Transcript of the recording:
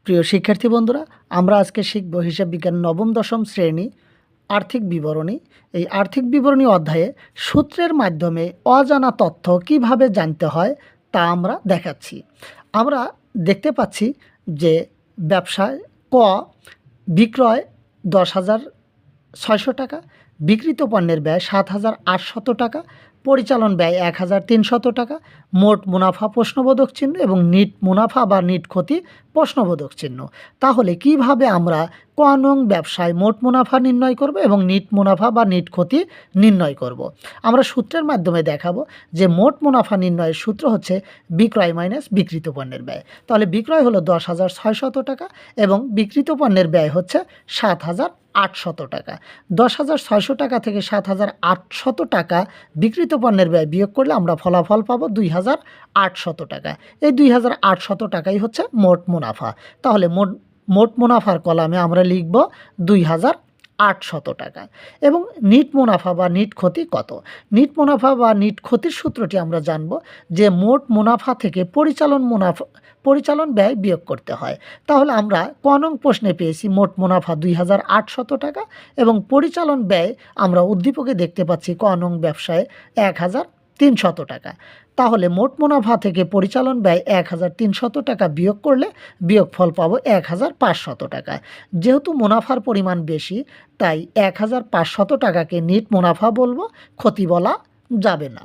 প্রিয় শিক্ষার্থী বন্ধুরা, আমরা আজকে শিখব হিসাব বিজ্ঞান নবম দশম শ্রেণী আর্থিক বিবরণী। এই আর্থিক বিবরণী অধ্যায়ে সূত্রের মাধ্যমে অজানা তথ্য কিভাবে জানতে হয় তা আমরা দেখাচ্ছি। আমরা দেখতে পাচ্ছি যে ব্যবসায় ক বিক্রয় 10,600 টাকা, বিক্রিত পণ্যের ব্যয় 7,800 টাকা, পরিচালন ব্যয় 1,300 টাকা, মোট মুনাফা প্রশ্নবোধক চিহ্ন এবং নিট মুনাফা বা নিট ক্ষতি প্রশ্নবোধক চিহ্ন। তাহলে কিভাবে আমরা ক নং ব্যবসায় মোট মুনাফা নির্ণয় করব এবং নিট মুনাফা বা নিট ক্ষতি নির্ণয় করব। আমরা সূত্রের মাধ্যমে দেখাবো যে মোট মুনাফা নির্ণয়ের সূত্র হচ্ছে বিক্রয় মাইনাস বিক্রিত পণ্যের ব্যয়। তাহলে বিক্রয় হলো 10,600 টাকা এবং বিক্রিত পণ্যের ব্যয় হচ্ছে 7,800 টাকা। 10,600 টাকা থেকে 7,800 টাকা বিক্রিত পণ্যের ব্যয় বিয়োগ করলে আমরা ফলাফল পাবো 2,800 টাকা। এই 2,800 টাকাই হচ্ছে মোট মুনাফা। তাহলে মোট মুনাফার কলামে আমরা লিখব 2,800 টাকা। এবং নিট মুনাফা বা নিট ক্ষতি কত? নিট মুনাফা বা নিট ক্ষতির সূত্রটি আমরা জানব যে মোট মুনাফা থেকে পরিচালন ব্যয় বিয়োগ করতে হয়। তাহলে আমরা ক নং প্রশ্নে পেয়েছি মোট মুনাফা 2,800 টাকা এবং পরিচালন ব্যয় আমরা উদ্দীপকে দেখতে পাচ্ছি ক নং ব্যবসায় 1,300 টাকা। তাহলে মোট মুনাফা থেকে পরিচালন ব্যয় 1,300 টাকা বিয়োগ করলে বিয়োগফল পাবো 1,500 টাকা। যেহেতু মুনাফার পরিমাণ বেশি তাই 1,500 টাকাকে নিট মুনাফা বলবো, ক্ষতি বলা যাবে না।